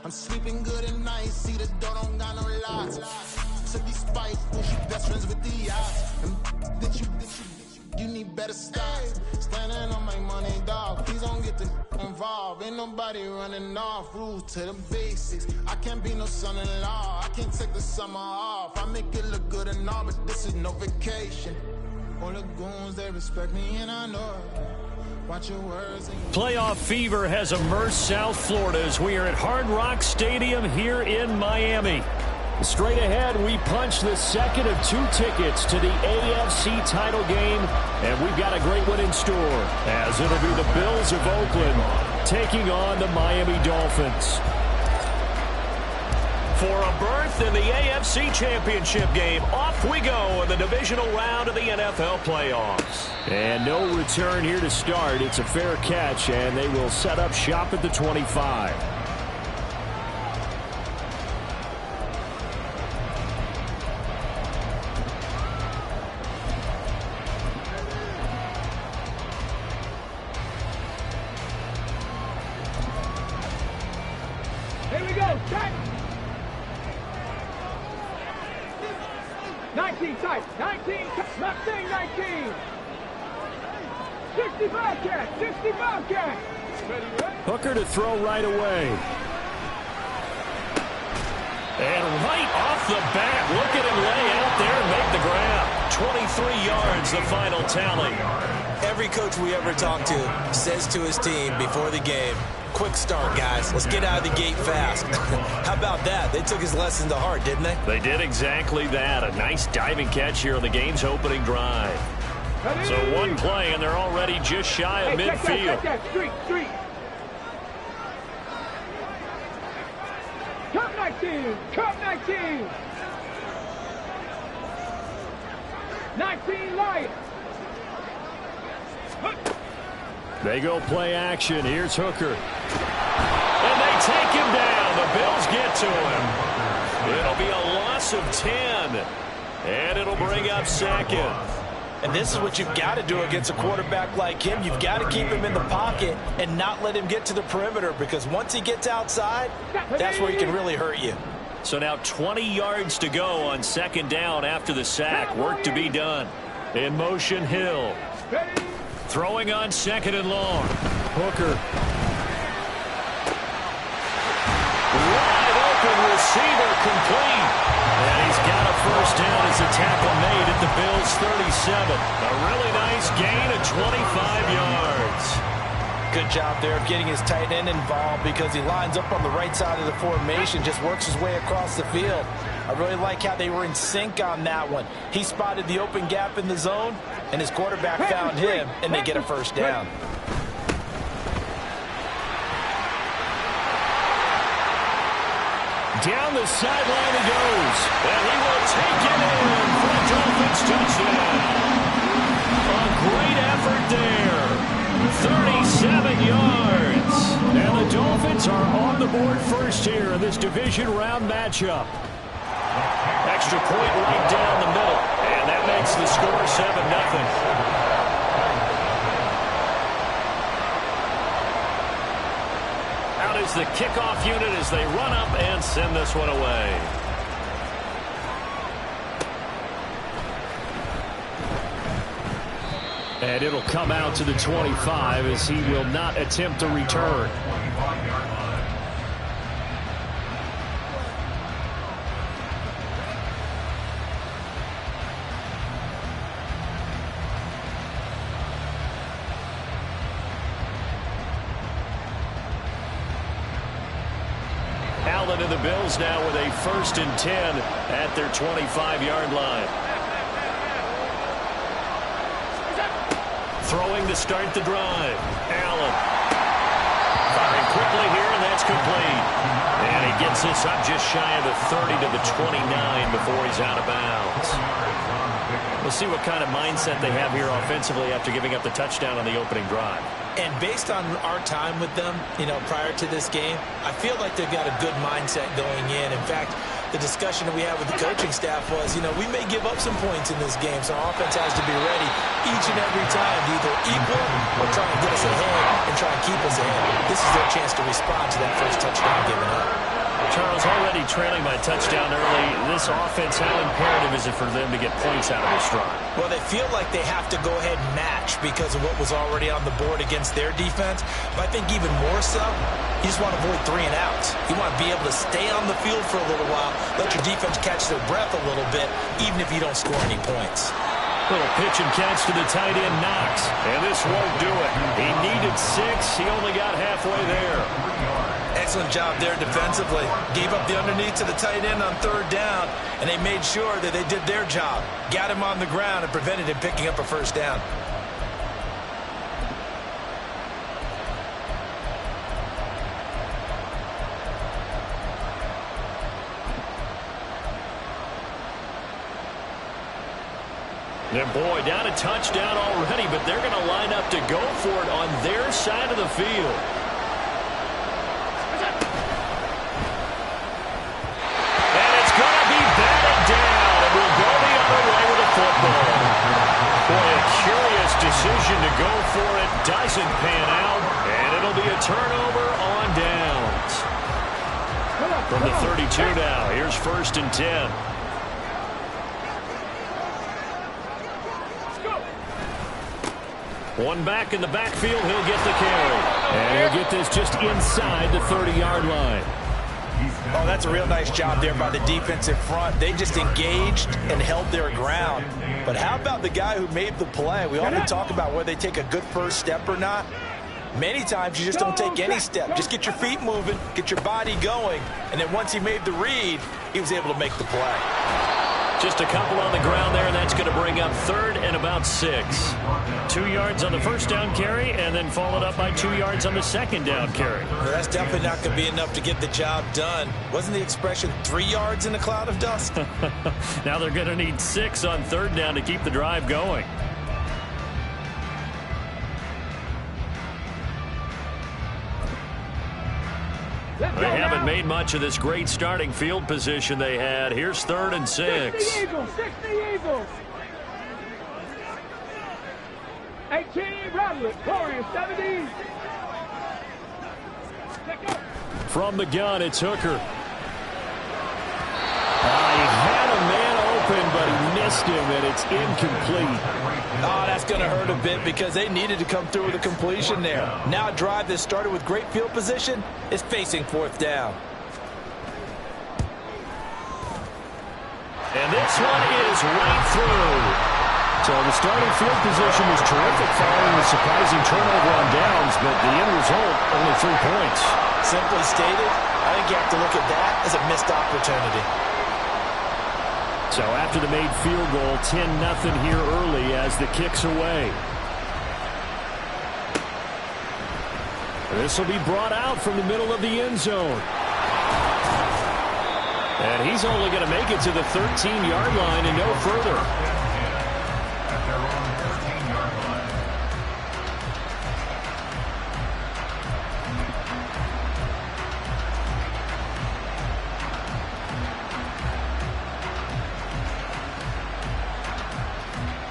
I'm sleeping good at night, see the door don't got no locks. Took these spiteful, she best friends with the odds. And that you need better stocks. Standing on my money, dog. Please don't get involved. Ain't nobody running off. Rules to the basics. I can't be no son-in-law. I can't take the summer off. I make it look good and all, but this is no vacation. All the goons, they respect me and I know it. Watch your words. Playoff fever has immersed South Florida as we are at Hard Rock Stadium here in Miami. Straight ahead, we punch the second of 2 tickets to the AFC title game, and we've got a great one in store, as it'll be the Bills of Oakland taking on the Miami Dolphins. For a berth in the AFC Championship game, off we go in the divisional round of the NFL playoffs. And no return here to start. It's a fair catch, and they will set up shop at the 25. Here we go, check. 19 tight, 19, not saying 19. 65 catch, 65 catch. Ready? Hooker to throw right away. And right off the bat, look at him lay out there and make the grab. 23 yards, the final tally. Every coach we ever talk to says to his team before the game, quick start, guys. Let's get out of the gate fast. How about that? They took his lesson to heart, didn't they? They did exactly that. A nice diving catch here on the game's opening drive. So one play, and they're already just shy of midfield. Check that. Street. Cup 19. 19 light. They go play action. Here's Hooker. And they take him down. The Bills get to him. It'll be a loss of 10. And it'll bring up second. And this is what you've got to do against a quarterback like him. You've got to keep him in the pocket and not let him get to the perimeter, because once he gets outside, that's where he can really hurt you. So now 20 yards to go on second down after the sack. Work to be done. In motion, Hill. Throwing on second and long. Hooker. Wide open receiver, complete. And he's got a first down as a tackle made at the Bills' 37. A really nice gain of 25 yards. Good job there of getting his tight end involved, because he lines up on the right side of the formation, just works his way across the field. I really like how they were in sync on that one. He spotted the open gap in the zone, and his quarterback found him, and they get a first down. Down the sideline he goes, and he will take it in for a Dolphins touchdown. A great effort there. 37 yards. And the Dolphins are on the board first here in this division round matchup. Extra point right down the middle, and that makes the score 7-0. Out is the kickoff unit as they run up and send this one away. And it'll come out to the 25 as he will not attempt to return. Allen and the Bills now with a 1st and 10 at their 25-yard line. Throwing to start the drive. Allen. Firing quickly here, and that's complete. And he gets this up just shy of the 30 to the 29 before he's out of bounds. We'll see what kind of mindset they have here offensively after giving up the touchdown on the opening drive. And based on our time with them, prior to this game, I feel like they've got a good mindset going in. In fact, the discussion that we had with the coaching staff was, we may give up some points in this game, so our offense has to be ready each and every time to either equal or try and get us ahead and try and keep us ahead. This is their chance to respond to that first touchdown given up. already trailing by touchdown early. This offense, how imperative is it for them to get points out of this drive? Well, they feel like they have to go ahead and match because of what was already on the board against their defense. But I think even more so, you just want to avoid 3 and outs. You want to be able to stay on the field for a little while, let your defense catch their breath a little bit, even if you don't score any points. Little pitch and catch to the tight end, Knox. And this won't do it. He needed 6. He only got halfway there. Excellent job there defensively. Gave up the underneath to the tight end on 3rd down, and they made sure that they did their job. Got him on the ground and prevented him picking up a 1st down. And boy, down a touchdown already, but they're going to line up to go for it on their side of the field. And it's going to be batted down, and we'll go the other way with the football. Boy, a curious decision to go for it. Doesn't pan out, and it'll be a turnover on downs. From the 32 now, here's 1st and 10. One back in the backfield, he'll get the carry. And he'll get this just inside the 30-yard line. Oh, that's a real nice job there by the defensive front. They just engaged and held their ground. But how about the guy who made the play? We often talk about whether they take a good first step or not. Many times you just don't take any step. Just get your feet moving, get your body going, and then once he made the read, he was able to make the play. Just a couple on the ground there, and that's going to bring up 3rd and about 6. 2 yards on the 1st down carry, and then followed up by 2 yards on the 2nd down carry. Well, that's definitely not going to be enough to get the job done. Wasn't the expression 3 yards in a cloud of dust? Now they're going to need 6 on 3rd down to keep the drive going. They haven't made much of this great starting field position they had. Here's 3rd and 6. 60 Eagles, 60 Eagles. 18 Rattler, Warriors, 70. From the gun, it's Hooker. He had a man open, but he missed him, and it's incomplete. Oh, that's going to hurt a bit because they needed to come through with a completion there. Now a drive that started with great field position is facing 4th down. And this one is right through. So the starting field position was terrific following the surprising turnover on downs, but the end result, only 3 points. Simply stated, I think you have to look at that as a missed opportunity. So after the made field goal, 10-0 here early as the kick's away. This will be brought out from the middle of the end zone. And he's only going to make it to the 13-yard line and no further.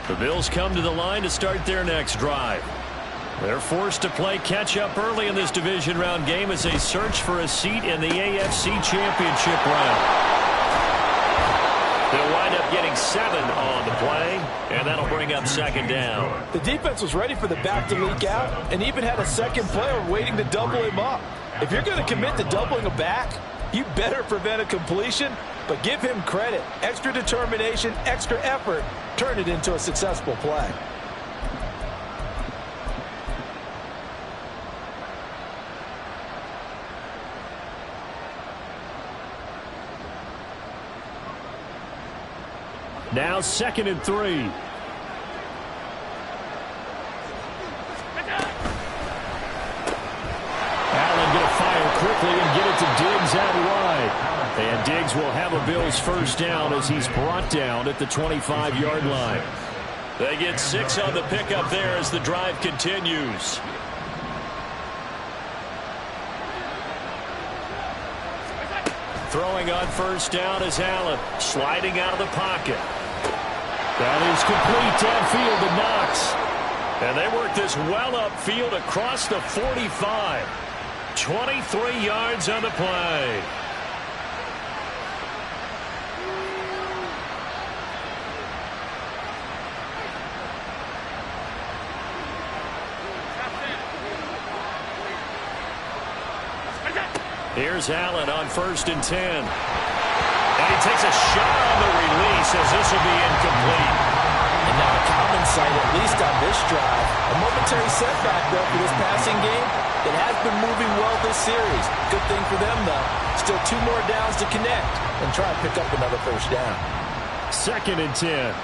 The Bills come to the line to start their next drive. They're forced to play catch-up early in this division round game as they search for a seat in the AFC Championship round. They'll wind up getting 7 on the play, and that'll bring up 2nd down. The defense was ready for the back to leak out and even had a second player waiting to double him up. If you're going to commit to doubling a back, you better prevent a completion, but give him credit. Extra determination, extra effort, turn it into a successful play. Now 2nd and 3. Allen going to fire quickly and get it to Diggs out wide. And Diggs will have a Bills 1st down as he's brought down at the 25-yard line. They get 6 on the pickup there as the drive continues. Throwing on 1st down is Allen, sliding out of the pocket. That is complete downfield to Knox. And they work this well upfield across the 45. 23 yards on the play. Here's Allen on 1st and 10. And he takes a shot on the release as this will be incomplete. And now a common sight, at least on this drive. A momentary setback, though, for this passing game. It has been moving well this series. Good thing for them, though. Still 2 more downs to connect and try to pick up another first down. 2nd and 10.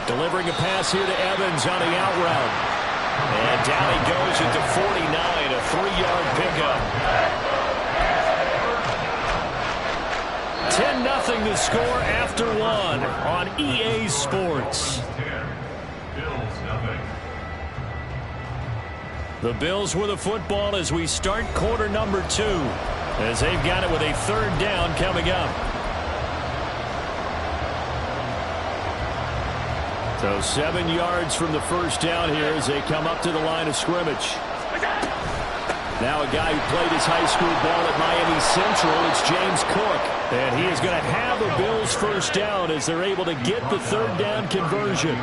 Delivering a pass here to Evans on the out route. And down he goes at the 49, a 3-yard pickup. 10-0 the score after 1 on EA Sports. The Bills with a football as we start quarter number 2, as they've got it with a 3rd down coming up. So 7 yards from the first down here as they come up to the line of scrimmage. Now a guy who played his high school ball at Miami Central, it's James Cook. And he is going to have the Bills first down as they're able to get the 3rd down conversion.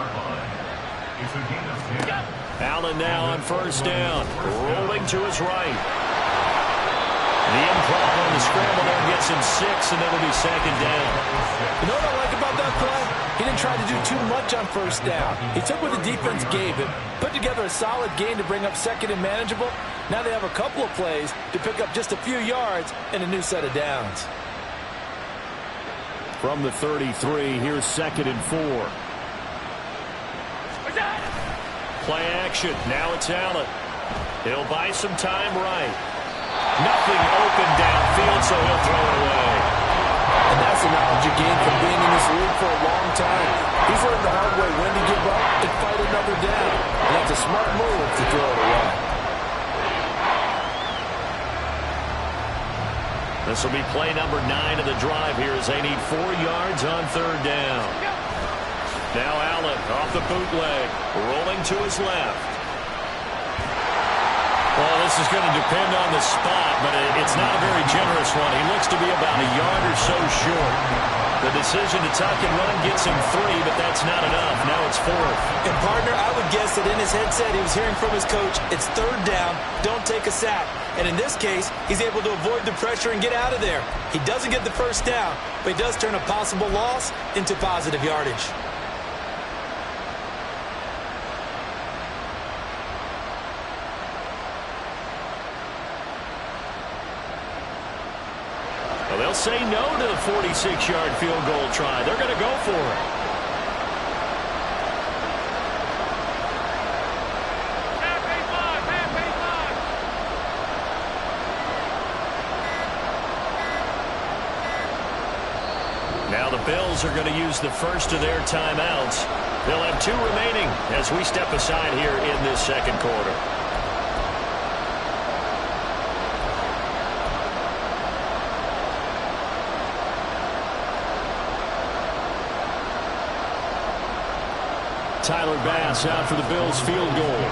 Allen now on 1st down, rolling to his right. The improv on the scramble there gets him 6, and that'll be 2nd down. You know what I like about that play? He didn't try to do too much on 1st down. He took what the defense gave him, put together a solid gain to bring up 2nd and manageable. Now they have a couple of plays to pick up just a few yards and a new set of downs. From the 33, here's 2nd and 4. Play action. Now it's Allen. He'll buy some time right. Nothing open downfield, so he'll throw it away. And that's the knowledge you gain from being in this league for a long time. He's learned the hard way when to give up and fight another down. And that's a smart move to throw it away. This will be play number 9 of the drive here as they need 4 yards on 3rd down. Now Allen off the bootleg, rolling to his left. Well, this is going to depend on the spot, but it's not a very generous one. He looks to be about a yard or so short. The decision to tuck and run gets him 3, but that's not enough. Now it's 4th. And, partner, I would guess that in his headset he was hearing from his coach, it's 3rd down, don't take a sack. And in this case, he's able to avoid the pressure and get out of there. He doesn't get the first down, but he does turn a possible loss into positive yardage. They'll say no to the 46-yard field goal try. They're going to go for it. Now the Bills are going to use the first of their timeouts. They'll have 2 remaining as we step aside here in this 2nd quarter. Tyler Bass out for the Bills field goal.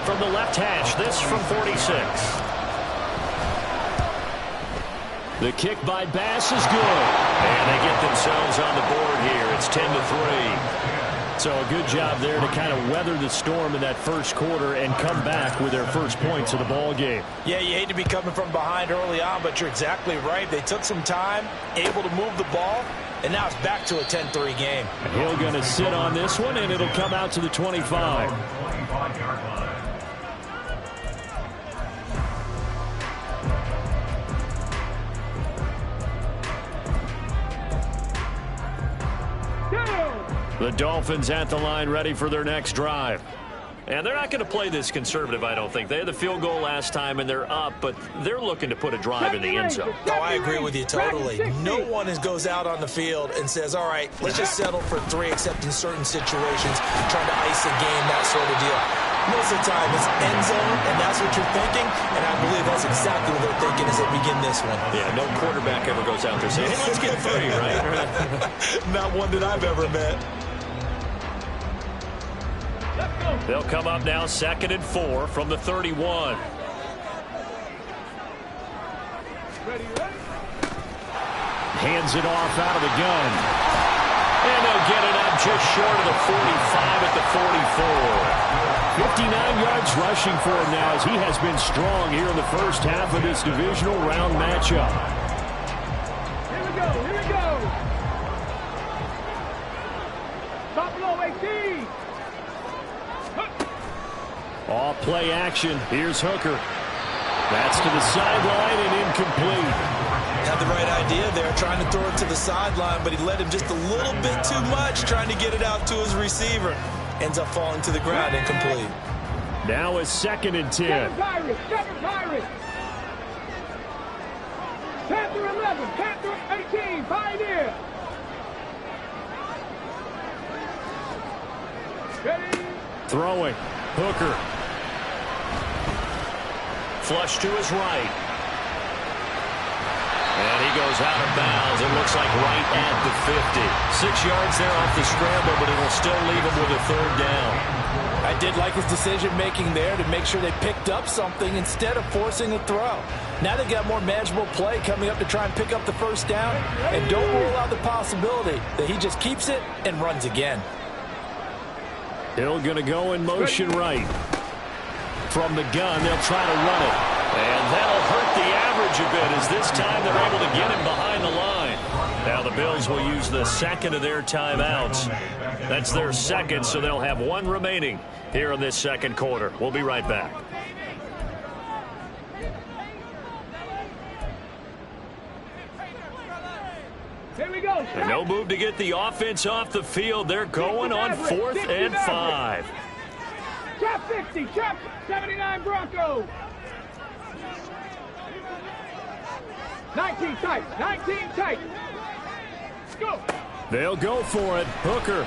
From the left hash, this from 46. The kick by Bass is good. And they get themselves on the board here. It's 10-3. So a good job there to kind of weather the storm in that first quarter and come back with their first points of the ball game. Yeah, you hate to be coming from behind early on, but you're exactly right. They took some time, able to move the ball, and now it's back to a 10-3 game. Hill going to sit on this one, and it'll come out to the 25. The Dolphins at the line ready for their next drive. And they're not going to play this conservative, I don't think. They had the field goal last time, and they're up, but they're looking to put a drive in the end zone. Oh, I agree with you totally. No one goes out on the field and says, all right, let's just settle for 3, except in certain situations, trying to ice a game, that sort of deal. Most of the time, it's end zone, and that's what you're thinking, and I believe that's exactly what they're thinking as they begin this one. Yeah, no quarterback ever goes out there saying, hey, let's get 3, right? Not one that I've ever met. They'll come up now 2nd and 4 from the 31. Hands it off out of the gun. And they'll get it up just short of the 45 at the 44. 59 yards rushing for him now as he has been strong here in the first half of this divisional round matchup. Here we go, here we go. Buffalo 18. Off play action. Here's Hooker. That's to the sideline and incomplete. Had the right idea there, trying to throw it to the sideline, but he led him just a little bit too much, trying to get it out to his receiver. Ends up falling to the ground, incomplete. Now it's 2nd and 10. Pirates, Pirates. Panther 11, Panther 18, Pioneer. Ready? Throwing. Hooker. Flush to his right. And he goes out of bounds. It looks like right at the 50. 6 yards there off the scramble, but it will still leave him with a 3rd down. I did like his decision-making there to make sure they picked up something instead of forcing a throw. Now they got more manageable play coming up to try and pick up the 1st down, and don't rule out the possibility that he just keeps it and runs again. Hill going to go in motion right. From the gun, they'll try to run it. And that'll hurt the average a bit as this time they're able to get him behind the line. Now the Bills will use the 2nd of their timeouts. That's their 2nd, so they'll have 1 remaining here in this 2nd quarter. We'll be right back. Here we go. And no move to get the offense off the field. They're going on 4th and 5. Trap 60, trap 79 Broncos. 19 tight, 19 tight. Go. They'll go for it. Hooker.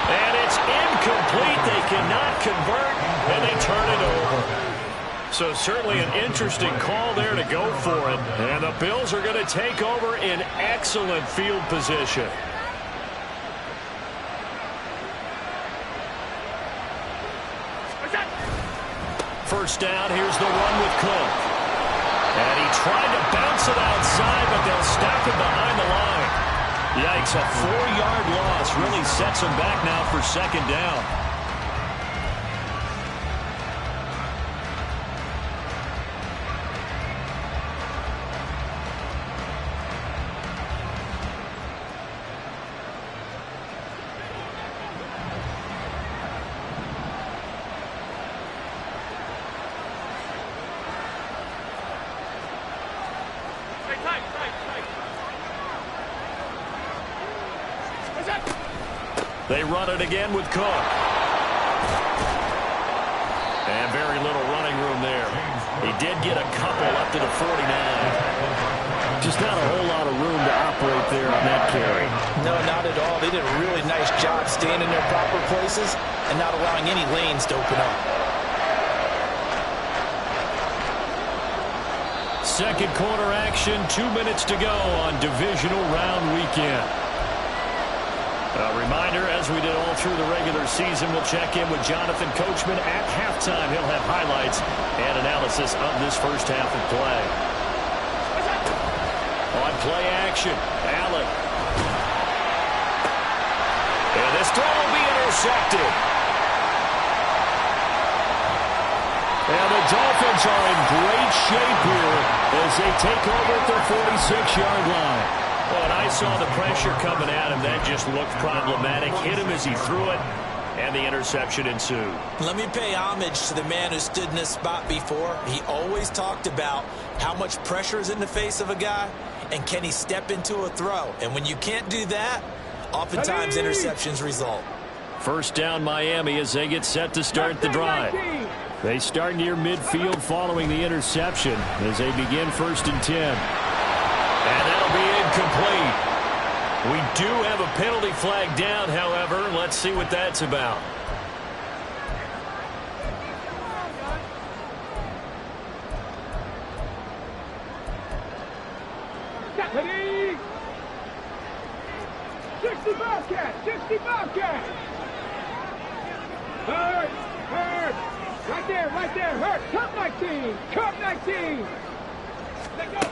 And it's incomplete. They cannot convert, and they turn it over. So certainly an interesting call there to go for it. And the Bills are going to take over in excellent field position. First down, here's the one with Cook. And he tried to bounce it outside, but they'll stop him behind the line. Yikes, a 4-yard loss really sets him back now for 2nd down. They run it again with Cook. And very little running room there. He did get a couple up to the 49. Just not a whole lot of room to operate there on that carry. No, not at all. They did a really nice job staying in their proper places and not allowing any lanes to open up. 2nd quarter action, 2 minutes to go on divisional round weekend. A reminder, as we did all through the regular season, we'll check in with Jonathan Coachman at halftime. He'll have highlights and analysis of this first half of play. On play action, Allen. And this throw will be intercepted. And the Dolphins are in great shape here as they take over at their 46-yard line. Well, and I saw the pressure coming at him. That just looked problematic. Hit him as he threw it, and the interception ensued. Let me pay homage to the man who stood in this spot before. He always talked about how much pressure is in the face of a guy, and can he step into a throw. And when you can't do that, oftentimes interceptions result. First down Miami as they get set to start the drive. They start near midfield following the interception as they begin 1st and 10. And that'll be incomplete. We do have a penalty flag down, however. Let's see what that's about. Deputy! 60 Bobcat! 60 Bobcat! Hurt! Hurt! Right there, right there! Hurt! Cup 19! Cup 19! Let go!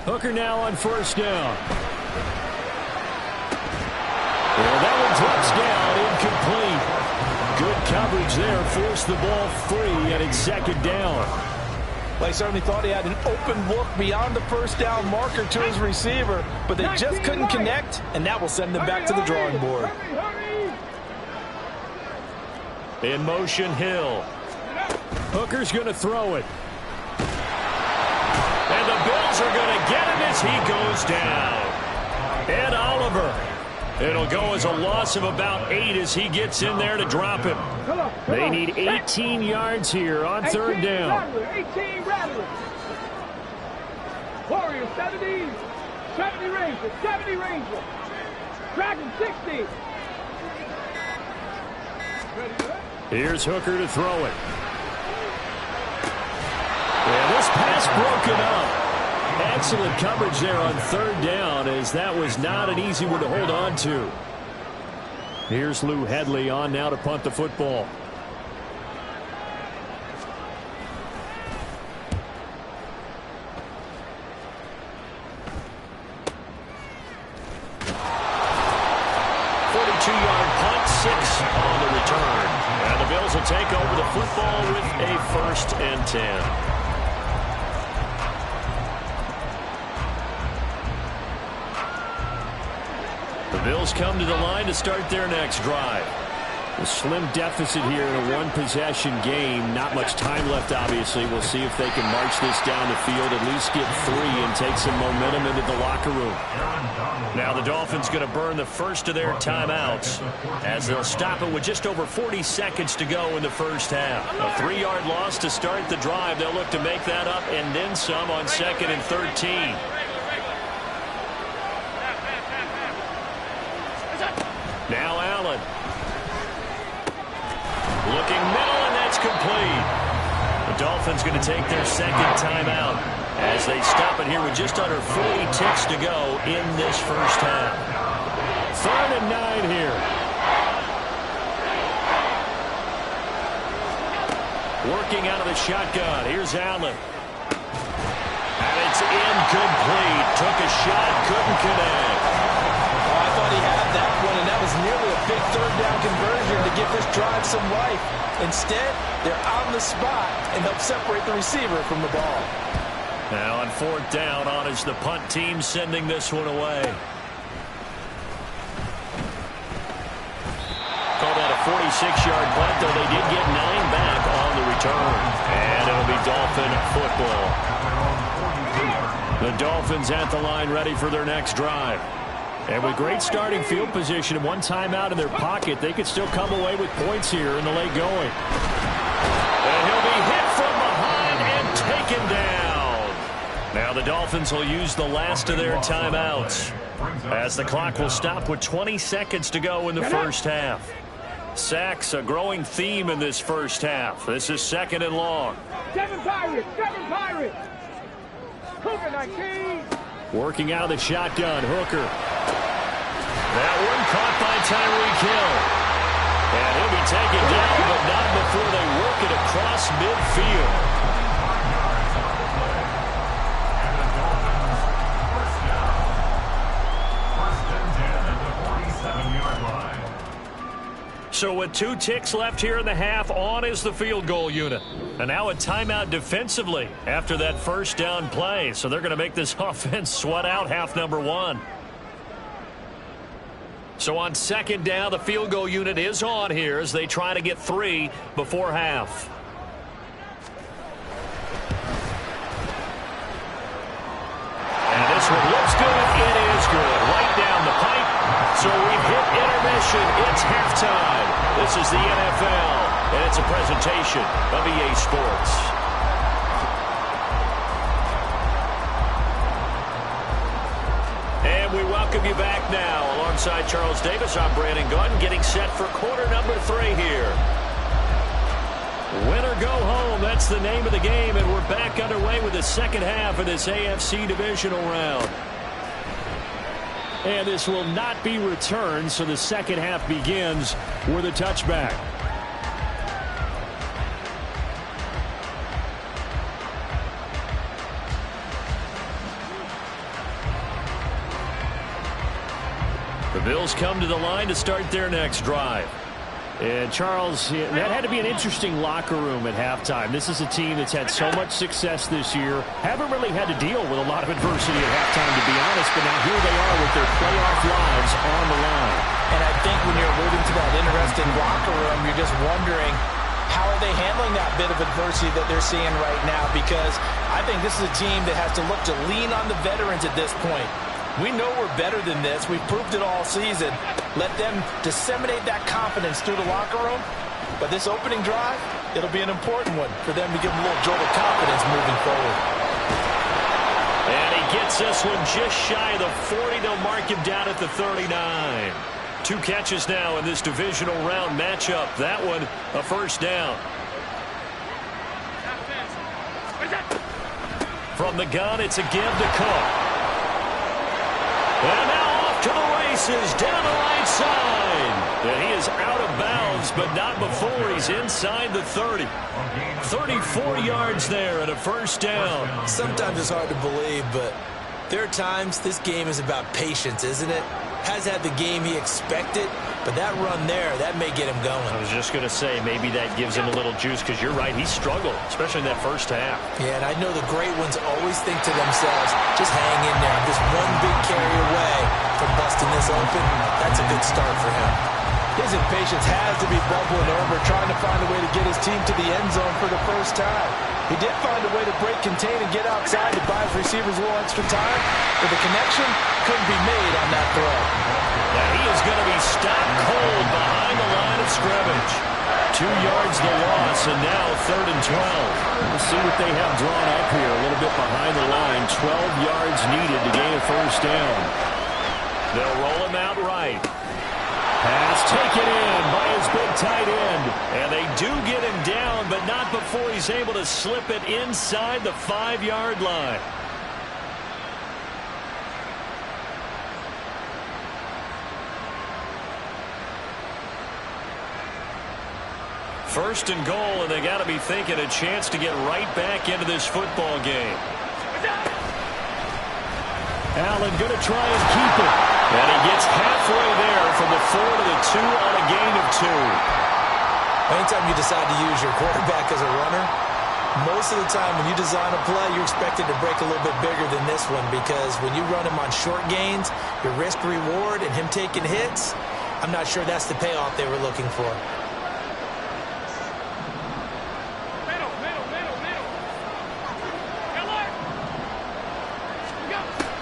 Hooker now on 1st down. Well, that one drops down, incomplete. Good coverage there. Forced the ball free, and it's second down. Well, he certainly thought he had an open look beyond the first down marker to his receiver, but they just couldn't connect, and that will send them back to the drawing board. In motion, Hill. Hooker's going to throw it. And the Bills are going to get him as he goes down. Ed Oliver. It'll go as a loss of about 8 as he gets in there to drop him. They need 18 yards here on third down. 18 Rattler. Warrior 70. 70 Ranger. 70 Ranger. Dragon 60. Here's Hooker to throw it. And this pass broken up. Excellent coverage there on third down, as that was not an easy one to hold on to. Here's Lou Headley on now to punt the football. Punt, 6 on the return. And the Bills will take over the football with a 1st and 10. The Bills come to the line to start their next drive. A slim deficit here in a one-possession game. Not much time left, obviously. We'll see if they can march this down the field, at least get 3 and take some momentum into the locker room. Now the Dolphins going to burn the first of their timeouts as they'll stop it with just over 40 seconds to go in the first half. A 3-yard loss to start the drive. They'll look to make that up and then some on 2nd and 13. Now Allen. Looking middle, and that's complete. The Dolphins going to take their second timeout as they stop it here with just under 40 ticks to go in this first half. 3rd and 9 here. Working out of the shotgun. Here's Allen. And it's incomplete. Took a shot, couldn't connect. I thought he had that one, and that was nearly a big third down conversion to give this drive some life. Instead, they're on the spot and help separate the receiver from the ball. Now on 4th down, on is the punt team sending this one away. Called that a 46-yard punt, though they did get 9 back on the return. And it'll be Dolphin football. The Dolphins at the line ready for their next drive. And with great starting field position and 1 timeout in their pocket, they could still come away with points here in the late going. And he'll be hit from behind and taken down. Now the Dolphins will use the last of their timeouts as the clock will stop with 20 seconds to go in the first half. Sacks, a growing theme in this first half. This is 2nd and long. 7 Pirates! 7 Pirates! Hooker 19! Working out of the shotgun, Hooker. That one caught by Tyreek Hill. And he'll be taken down, but not before they work it across midfield. So with 2 ticks left here in the half, on is the field goal unit. And now a timeout defensively after that first down play. So they're going to make this offense sweat out half number 1. So on 2nd down, the field goal unit is on here as they try to get 3 before half. And this one looks good. It is good. Right down the pipe. So we've hit intermission. It's halftime. This is the NFL, and it's a presentation of EA Sports. And we welcome you back now. Alongside Charles Davis, I'm Brandon Gunn, getting set for quarter number 3 here. Win or go home, that's the name of the game, and we're back underway with the second half of this AFC Divisional round. And this will not be returned, so the second half begins with a touchback. The Bills come to the line to start their next drive. And Charles, that had to be an interesting locker room at halftime. This is a team that's had so much success this year. Haven't really had to deal with a lot of adversity at halftime, to be honest. But now here they are with their playoff lives on the line. And I think when you're alluding to that interesting locker room, you're just wondering, how are they handling that bit of adversity that they're seeing right now? Because I think this is a team that has to look to lean on the veterans at this point. We know we're better than this. We've proved it all season. Let them disseminate that confidence through the locker room. But this opening drive, it'll be an important one for them to give them a little jolt of confidence moving forward. And he gets this one just shy of the 40. They'll mark him down at the 39. 2 catches now in this divisional round matchup. That one, a first down. From the gun, it's a give to Cook. And now off to the races, down the right side. And he is out of bounds, but not before he's inside the 30. 34 yards there and a first down. Sometimes it's hard to believe, but there are times this game is about patience, isn't it? Has had the game he expected, but that run there, that may get him going. I was just going to say, maybe that gives him a little juice, because you're right, he struggled, especially in that first half. Yeah, and I know the great ones always think to themselves, just hang in there. Just one big carry away from busting this open. That's a good start for him. His impatience has to be bubbling over, trying to find a way to get his team to the end zone for the first time. He did find a way to break contain and get outside to buy his receivers a little extra time, but the connection couldn't be made on that throw. Now he is going to be stopped cold behind the line of scrimmage. 2 yards the loss, and now 3rd and 12. We'll see what they have drawn up here. A little bit behind the line. 12 yards needed to gain a first down. They'll roll him out right. Pass taken in by his big tight end. And they do get him down, but not before he's able to slip it inside the 5-yard line. First and goal, and they got to be thinking a chance to get right back into this football game. Allen going to try and keep it. And he gets halfway there from the 4 to the 2 on a gain of 2. Anytime you decide to use your quarterback as a runner, most of the time when you design a play, you're expected to break a little bit bigger than this one, because when you run him on short gains, your risk-reward and him taking hits, I'm not sure that's the payoff they were looking for.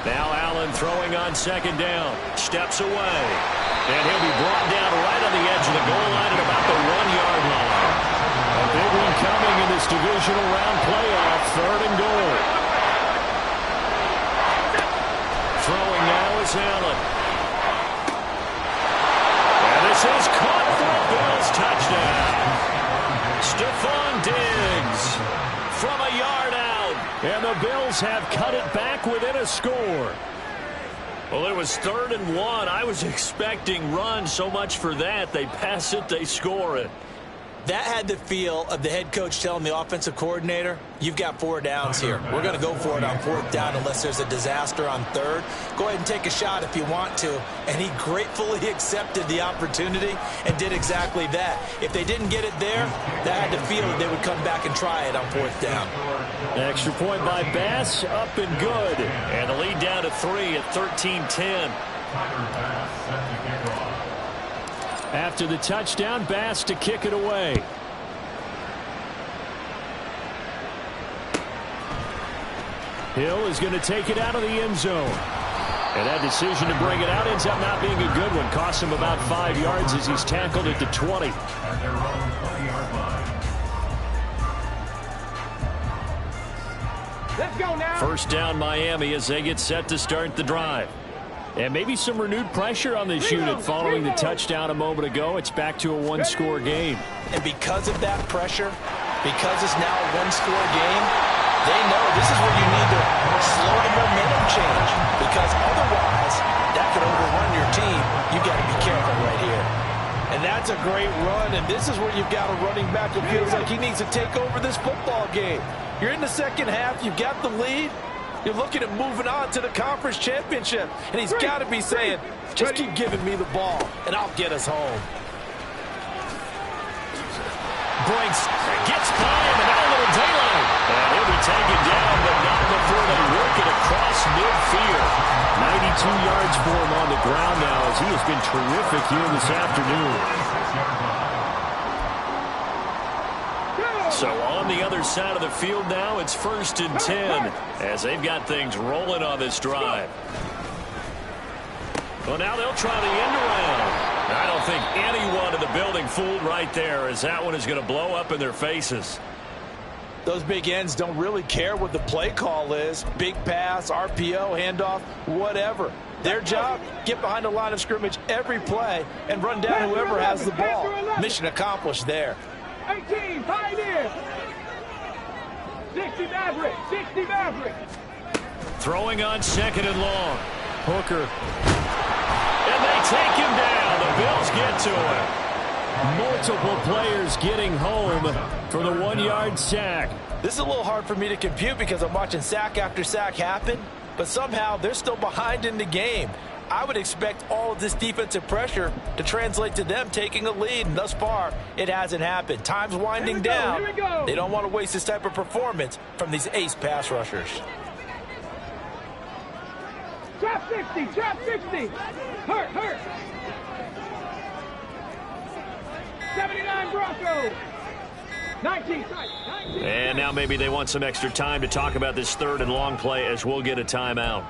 Now Allen throwing on 2nd down. Steps away. And he'll be brought down right on the edge of the goal line at about the 1-yard line. A big one coming in this divisional round playoff. 3rd and goal. Throwing now is Allen. And this is caught for a Bills touchdown. Stephon Diggs from a yard out. And the Bills have cut it back within a score. Well, it was 3rd and 1. I was expecting run, so much for that. They pass it, they score it. That had the feel of the head coach telling the offensive coordinator, you've got 4 downs here. We're going to go for it on 4th down unless there's a disaster on 3rd. Go ahead and take a shot if you want to. And he gratefully accepted the opportunity and did exactly that. If they didn't get it there, that had the feel that they would come back and try it on 4th down. Extra point by Bass, up and good. And the lead down to 3 at 13-10. After the touchdown, Bass to kick it away. Hill is going to take it out of the end zone. And that decision to bring it out ends up not being a good one. Costs him about 5 yards as he's tackled at the 20. Let's go now. First down Miami as they get set to start the drive. And maybe some renewed pressure on this unit following the touchdown a moment ago. It's back to a 1-score game. And because of that pressure, because it's now a 1-score game, they know this is where you need to slow the momentum change, because otherwise that could overrun your team. You've got to be careful right here. And that's a great run, and this is where you've got a running back who feels like he needs to take over this football game. You're in the second half, you've got the lead. You're looking at moving on to the conference championship. And he's got to be saying, just keep giving me the ball, and I'll get us home. breaks, gets by him, and now a little daylight. And he'll be taken down, but not before they work it across midfield. 92 yards for him on the ground now, as he has been terrific here this afternoon. So on the other side of the field now, it's 1st and 10 as they've got things rolling on this drive. Well, now they'll try the end around. I don't think anyone in the building fooled right there, as that one is going to blow up in their faces. Those big ends don't really care what the play call is. Big pass, RPO, handoff, whatever. Their job, get behind the line of scrimmage every play and run down whoever has the ball. Mission accomplished there. 18, Pioneer. 60 Maverick, 60 Maverick. Throwing on 2nd and long. Hooker. And they take him down. The Bills get to him. Multiple players getting home for the 1-yard sack. This is a little hard for me to compute because I'm watching sack after sack happen, but somehow they're still behind in the game. I would expect all of this defensive pressure to translate to them taking a lead, and thus far, it hasn't happened. Time's winding down. They don't want to waste this type of performance from these ace pass rushers. Trap 60, trap 60. Hurt. 79 Broncos. 19. And now maybe they want some extra time to talk about this 3rd and long play, as we'll get a timeout.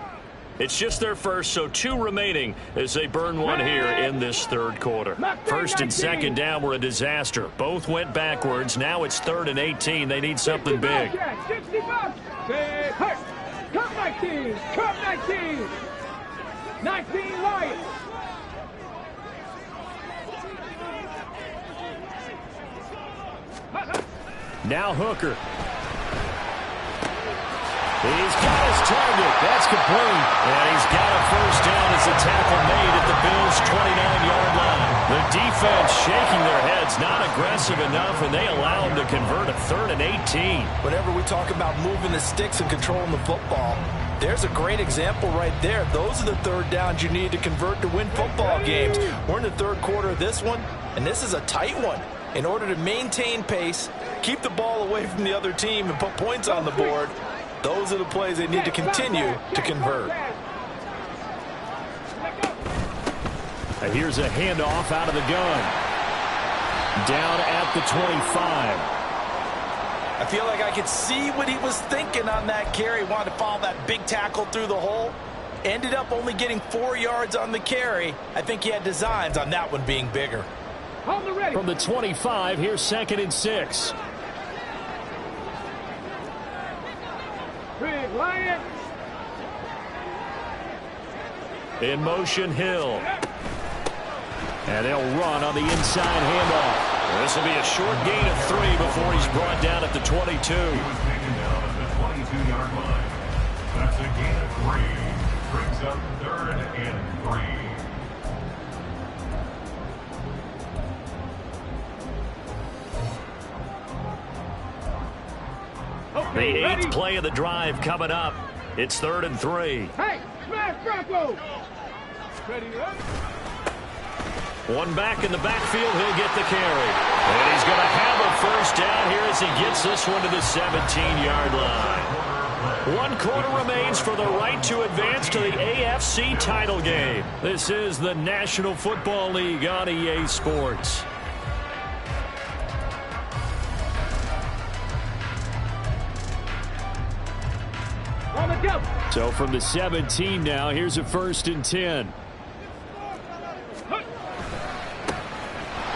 It's just their first, so 2 remaining as they burn one here in this 3rd quarter. 1st and 2nd down were a disaster. Both went backwards. Now it's 3rd and 18. They need something big. 60 bucks. Hurt. Come 19. Come 19. 19 Lions. Now Hooker. He's got his target. That's complete. And he's got a 1st down as the tackle made at the Bills' 29-yard line. The defense shaking their heads, not aggressive enough, and they allow him to convert a 3rd and 18. Whenever we talk about moving the sticks and controlling the football, there's a great example right there. Those are the 3rd downs you need to convert to win football games. We're in the 3rd quarter of this one, and this is a tight one. In order to maintain pace, keep the ball away from the other team, and put points on the board, those are the plays they need to continue to convert. And here's a handoff out of the gun. Down at the 25. I feel like I could see what he was thinking on that carry. Wanted to follow that big tackle through the hole. Ended up only getting 4 yards on the carry. I think he had designs on that one being bigger. From the 25, here's 2nd and 6. Big Lion. In motion, Hill. And they'll run on the inside handoff. This will be a short gain of 3 before he's brought down at the 22. He was taken down at the 22-yard line. That's a gain of 3. Brings up 3rd and 3. The 8th play of the drive coming up. It's 3rd and 3. Hey, smash Bronco. Ready up. One back in the backfield, he'll get the carry. And he's going to have a 1st down here as he gets this one to the 17-yard line. 1 quarter remains for the right to advance to the AFC title game. This is the National Football League on EA Sports. So from the 17 now, here's a 1st and 10.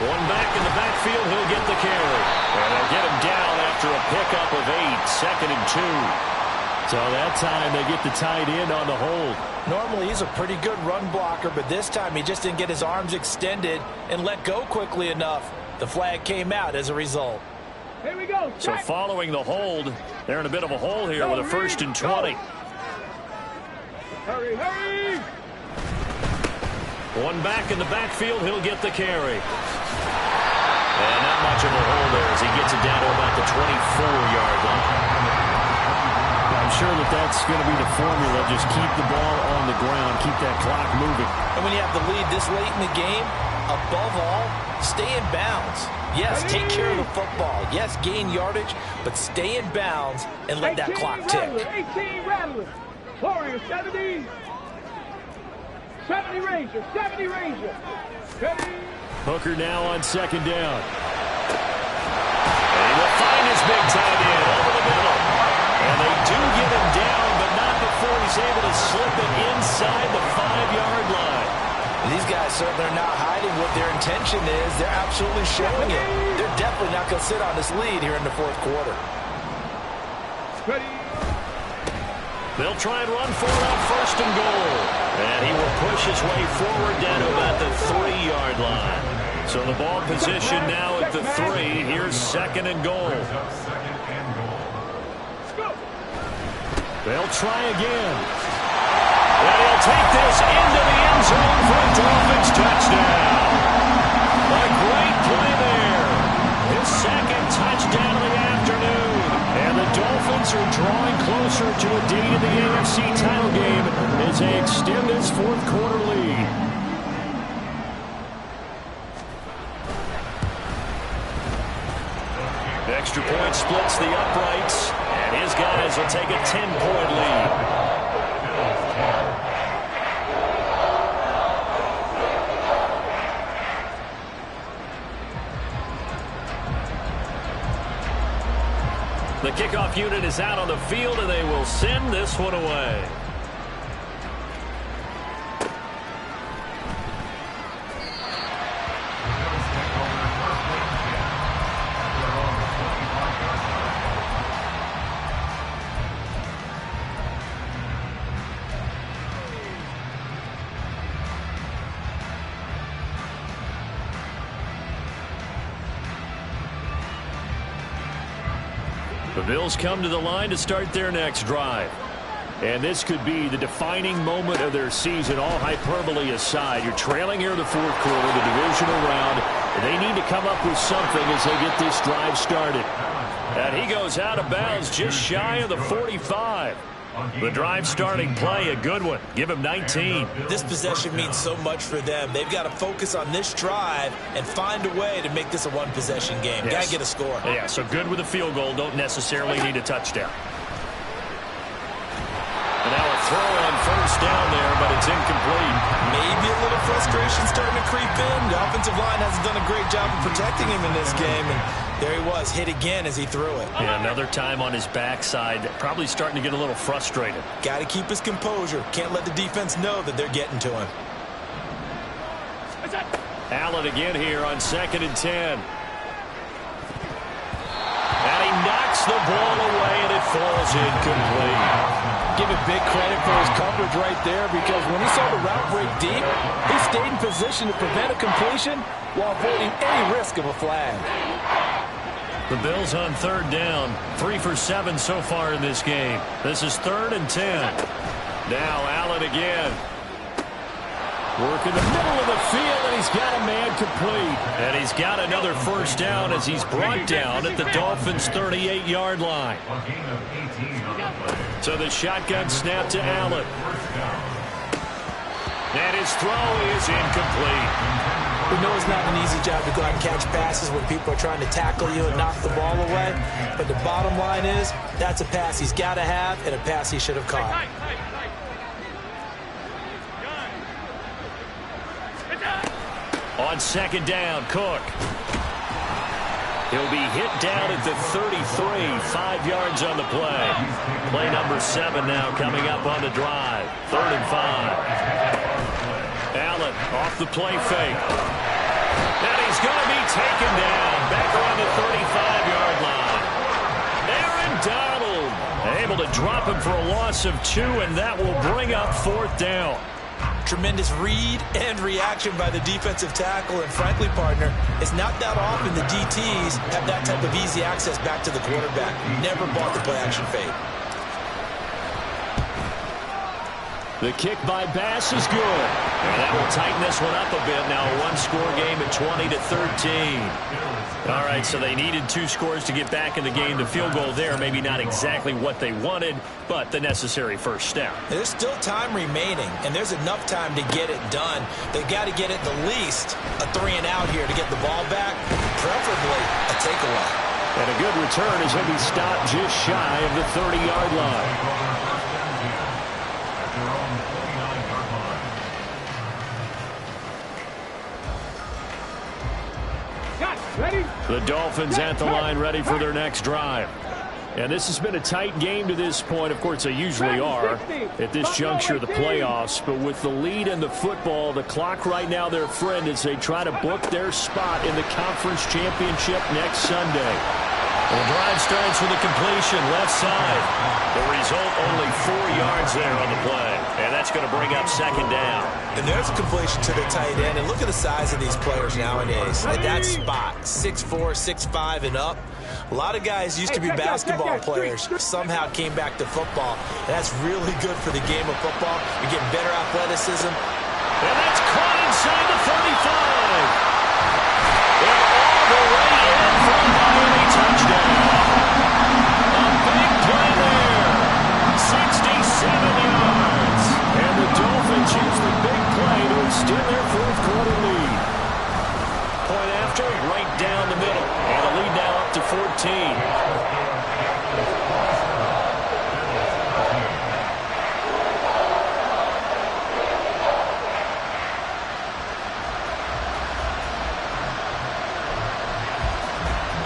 One back in the backfield, he'll get the carry. And they'll get him down after a pickup of 8, 2nd and 2. So that time they get the tight end on the hold. Normally he's a pretty good run blocker, but this time he just didn't get his arms extended and let go quickly enough. The flag came out as a result. Here we go. So following the hold, they're in a bit of a hole here with a 1st and 20. Hurry, hurry! One back in the backfield, he'll get the carry. And not much of a hole there as he gets it down to about the 24-yard line. I'm sure that's going to be the formula. Just keep the ball on the ground, keep that clock moving. And when you have the lead this late in the game, above all, stay in bounds. Yes, take care of the football. Yes, gain yardage, but stay in bounds and let that clock tick. 18 Rattler. Warrior 70. 70 Ranger. 70 Ranger. Ready. Hooker now on second down. And he will find his big tight end over the middle. And they do get him down, but not before he's able to slip it inside the 5-yard line. These guys certainly are not hiding what their intention is. They're absolutely showing it. They're definitely not going to sit on this lead here in the fourth quarter. Ready. They'll try and run for it on first and goal. And he will push his way forward down to about the 3-yard line. So the ball position now at the 3. Here's second and goal. They'll try again. And he'll take this into the end zone for a Dolphins touchdown. A great play there. His second touchdown of the afternoon. And the Dolphins are drawing closer to a date in the AFC title game as they extend this fourth quarter lead. Extra point splits the uprights, and his guys will take a 10-point lead. The kickoff unit is out on the field, and they will send this one away. The Bills come to the line to start their next drive. And this could be the defining moment of their season, all hyperbole aside. You're trailing here in the fourth quarter, the divisional round. They need to come up with something as they get this drive started. And he goes out of bounds just shy of the 45. The drive starting play, a good one. Give him 19. This possession means so much for them. They've got to focus on this drive and find a way to make this a one-possession game. Yes. Got to get a score. Yeah, so good with a field goal. Don't necessarily need a touchdown. And now a throw on first down there, but it's incomplete. Maybe a little frustration starting to creep in. The offensive line hasn't done a great job of protecting him in this game. And there he was, hit again as he threw it. Yeah, another time on his backside, probably starting to get a little frustrated. Got to keep his composure. Can't let the defense know that they're getting to him. Allen again here on 2nd and 10. And he knocks the ball away, and it falls incomplete. Give it big credit for his coverage right there, because when he saw the route break deep, he stayed in position to prevent a completion while avoiding any risk of a flag. The Bills on 3rd down, 3 for 7 so far in this game. This is 3rd and 10. Now Allen again. Working the middle of the field, and he's got a man complete. And he's got another first down as he's brought down at the Dolphins' 38-yard line. So the shotgun snap to Allen. And his throw is incomplete. We know it's not an easy job to go out and catch passes when people are trying to tackle you and knock the ball away. But the bottom line is, that's a pass he's got to have and a pass he should have caught. On 2nd down, Cook. He'll be hit down at the 33, 5 yards on the play. Play number 7 now coming up on the drive. 3rd and 5. Allen off the play fake. And he's going to be taken down back around the 35-yard line. Aaron Donald able to drop him for a loss of 2, and that will bring up 4th down. Tremendous read and reaction by the defensive tackle, and frankly, partner, it's not that often the DTs have that type of easy access back to the quarterback. Never bought the play-action fade. The kick by Bass is good. And that will tighten this one up a bit. Now a one-score game at 20-13. All right, so they needed 2 scores to get back in the game. The field goal there, maybe not exactly what they wanted, but the necessary first step. There's still time remaining, and there's enough time to get it done. They've got to get at the least a 3-and-out here to get the ball back, preferably a takeaway. And a good return as he'll be stopped just shy of the 30-yard line. The Dolphins at the line ready for their next drive. And this has been a tight game to this point. Of course, they usually are at this juncture of the playoffs. But with the lead in the football, the clock right now their friend as they try to book their spot in the conference championship next Sunday. The drive starts with a completion left side. The result, only 4 yards there on the play. And that's going to bring up second down. And there's a completion to the tight end. And look at the size of these players nowadays. At that spot, 6'4", 6'5", and up. A lot of guys used to be basketball players, somehow came back to football. And that's really good for the game of football. You're getting better athleticism. And that's caught inside the 35. And all the way in for a Miami touchdown. A big play there. 67 yards. And the Dolphins use the big play to extend their fourth-quarter lead. Point after, right down the middle. And the lead now up to 14.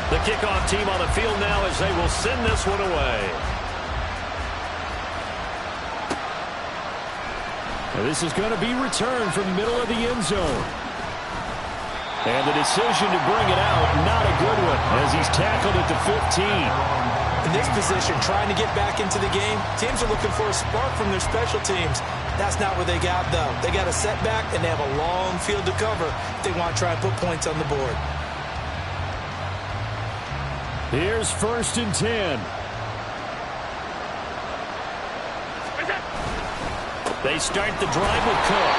The kickoff team on the field now as they will send this one away. Now this is going to be returned from the middle of the end zone. And the decision to bring it out, not a good one, as he's tackled at the 15. In this position, trying to get back into the game, teams are looking for a spark from their special teams. That's not what they got, though. They got a setback, and they have a long field to cover if they want to try and put points on the board. Here's 1st and 10. They start the drive with Cook.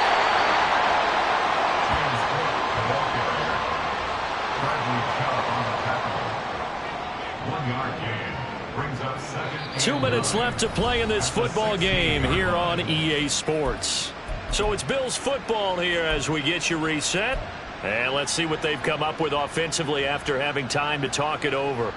Two minutes left to play in this football game here on EA Sports. So it's Bills football here as we get you reset. And let's see what they've come up with offensively after having time to talk it over.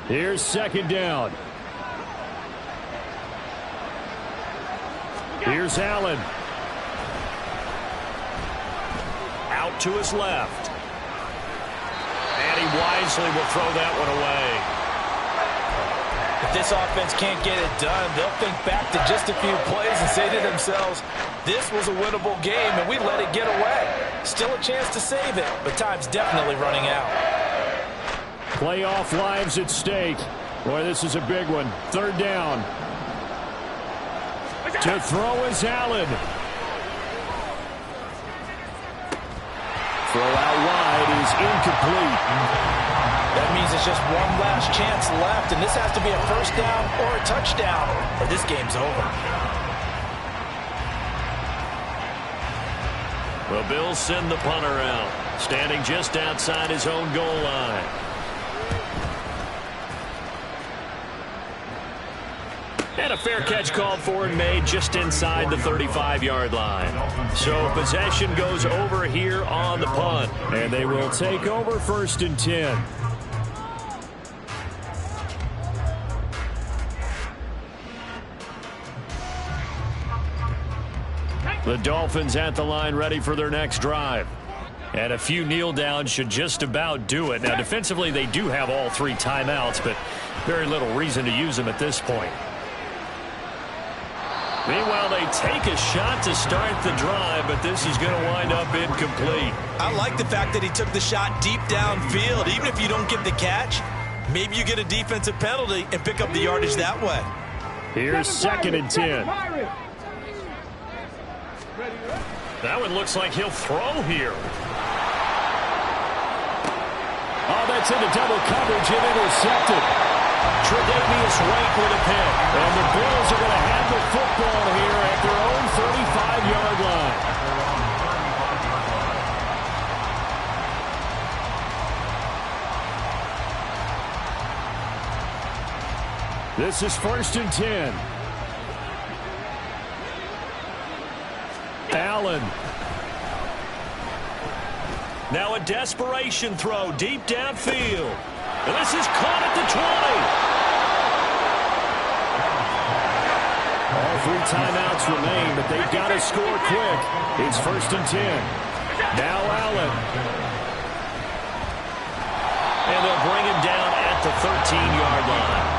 Here's 2nd down. Here's Allen. Out to his left. And he wisely will throw that one away. If this offense can't get it done, they'll think back to just a few plays and say to themselves, this was a winnable game and we let it get away. Still a chance to save it, but time's definitely running out. Playoff lives at stake. Boy, this is a big one. 3rd down. To throw is Allen. Throw out wide is incomplete. That means it's just one last chance left, and this has to be a 1st down or a touchdown, or this game's over. The Bills send the punter out, standing just outside his own goal line. And a fair catch called for and made just inside the 35-yard line. So possession goes over here on the punt. And they will take over 1st and 10. The Dolphins at the line ready for their next drive. And a few kneel downs should just about do it. Now defensively they do have all 3 timeouts, but very little reason to use them at this point. Meanwhile, they take a shot to start the drive, but this is going to wind up incomplete. I like the fact that he took the shot deep downfield. Even if you don't get the catch, maybe you get a defensive penalty and pick up the yardage that way. Here's 2nd and 10. That one looks like he'll throw here. gets into double coverage and intercepted. Tre'Davious White with a pick. And the Bills are going to have the football here at their own 35-yard line. This is 1st and 10. Allen. Now a desperation throw deep downfield. And this is caught at the 20. All 3 timeouts remain, but they've got to score quick. It's 1st and 10. Now Allen. And they'll bring him down at the 13-yard line.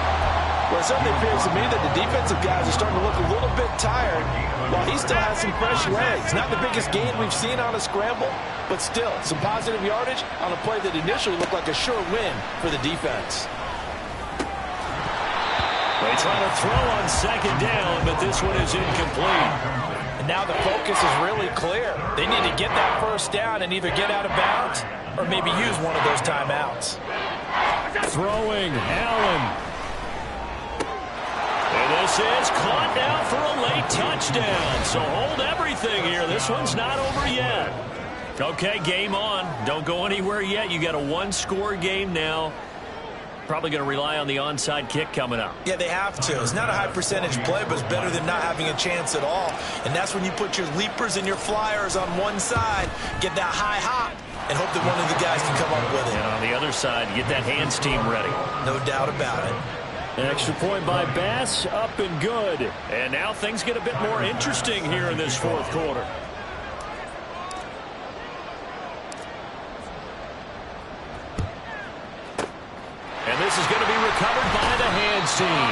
Well, it certainly appears to me that the defensive guys are starting to look a little bit tired while he still has some fresh legs. Not the biggest gain we've seen on a scramble, but still some positive yardage on a play that initially looked like a sure win for the defense. They try to throw on 2nd down, but this one is incomplete. And now the focus is really clear. They need to get that 1st down and either get out of bounds or maybe use one of those timeouts. Throwing, Allen. And this is caught now for a late touchdown. So hold everything here. This one's not over yet. Okay, game on. Don't go anywhere yet. You got a 1-score game now. Probably going to rely on the onside kick coming up. Yeah, they have to. It's not a high percentage play, but it's better than not having a chance at all. And that's when you put your leapers and your flyers on one side, get that high hop, and hope that one of the guys can come up with it. And on the other side, get that hands team ready. No doubt about it. An extra point by Bass, up and good. And now things get a bit more interesting here in this 4th quarter. And this is going to be recovered by the hands team.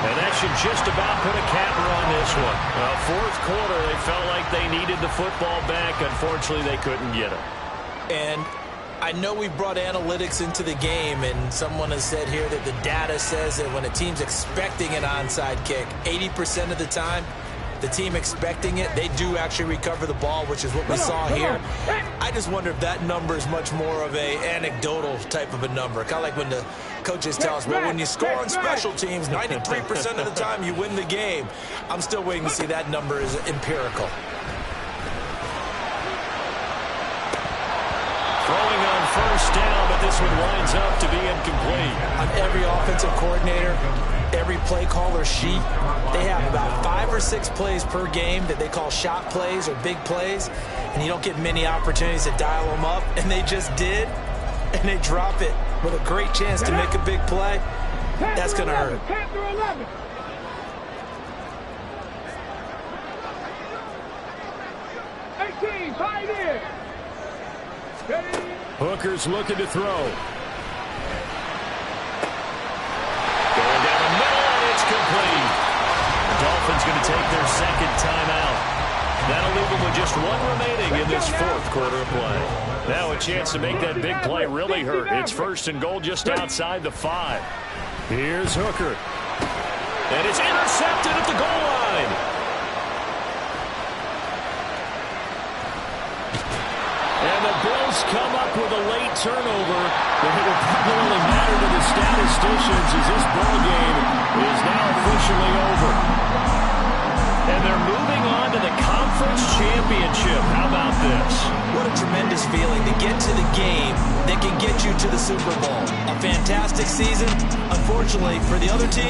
And that should just about put a capper on this one. 4th quarter, they felt like they needed the football back. Unfortunately, they couldn't get it. And I know we brought analytics into the game, and someone has said here that the data says that when a team's expecting an onside kick, 80% of the time, the team expecting it, they do actually recover the ball, which is what we saw here. I just wonder if that number is much more of a anecdotal type of a number. Kind of like when the coaches tell us, well, when you score on special teams, 93% of the time you win the game. I'm still waiting to see that number is empirical. Throwing on 1st down, but this one winds up to be incomplete. On every offensive coordinator, every play caller sheet, they have about 5 or 6 plays per game that they call shot plays or big plays, and you don't get many opportunities to dial them up, and they just did, and they drop it with a great chance to make a big play. That's going to hurt. 10 through 11. 18, tight end. Hooker's looking to throw. Going down the middle, and it's complete. The Dolphins going to take their 2nd timeout. That'll leave them with just 1 remaining in this 4th quarter of play. Now a chance to make that big play really hurt. It's 1st and goal just outside the 5. Here's Hooker. And it's intercepted at the goal line. And the Bills come up with a late turnover, but it will probably only matter to the statisticians as this ball game is now officially over. And they're moving on to the conference championship. How about this? What a tremendous feeling to get to the game that can get you to the Super Bowl. A fantastic season. Unfortunately, for the other team,